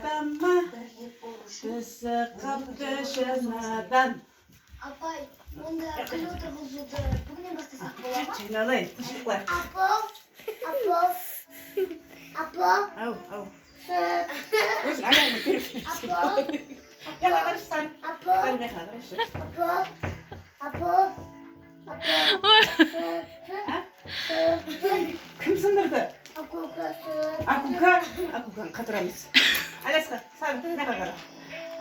adama bizi kaptı şanadan. Апай, онда күн отырғызуды бүгіннен бастасақ бола ма? Жиналайын, шықла. Апа, апа, апа, Ау. сы, Өзің аяғыңды беріп апа, Яла қарышсан. апа, Бәріне қарышы. апа, апа, апа, Кім сындырды? акулкасы, Акука қатырамыз. Алясқа, сары, мына қара.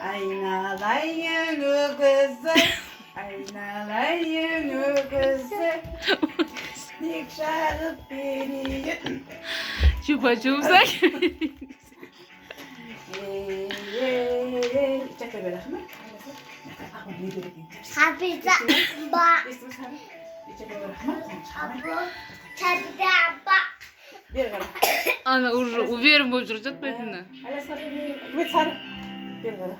Айналайын өгізі, айналайын өгізі, ник жағып берейін. Чупа-чупсак. Чакай бер ақымы. Не берек ең. сапида, ба, Естің сары? Чакай бер ақымы. апа, сапида, апа. Бер қара. Ана уже уверен болып жүр жатпайтыны. Алясқа, өт сары. Бер қара.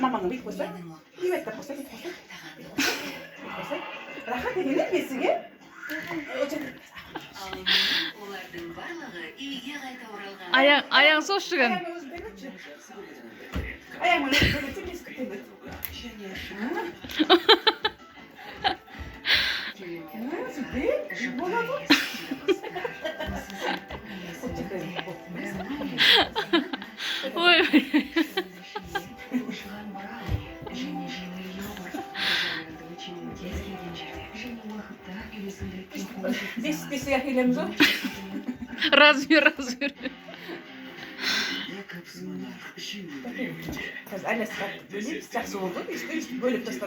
Мамаңа бүйтіп қойса. Ебеттеп қойса, бүйтіп қойса. Рахат деген бесіге. Олардың барлығы үйге қайта оралған. Аяң сошыған. Аяғымын өзі бөлetse бесік көтемеді. Ой. Бесік әкелеміз ғой. Размер. Қазір Алясқа бөлеміз, жақсы болды. Бөліп тастап.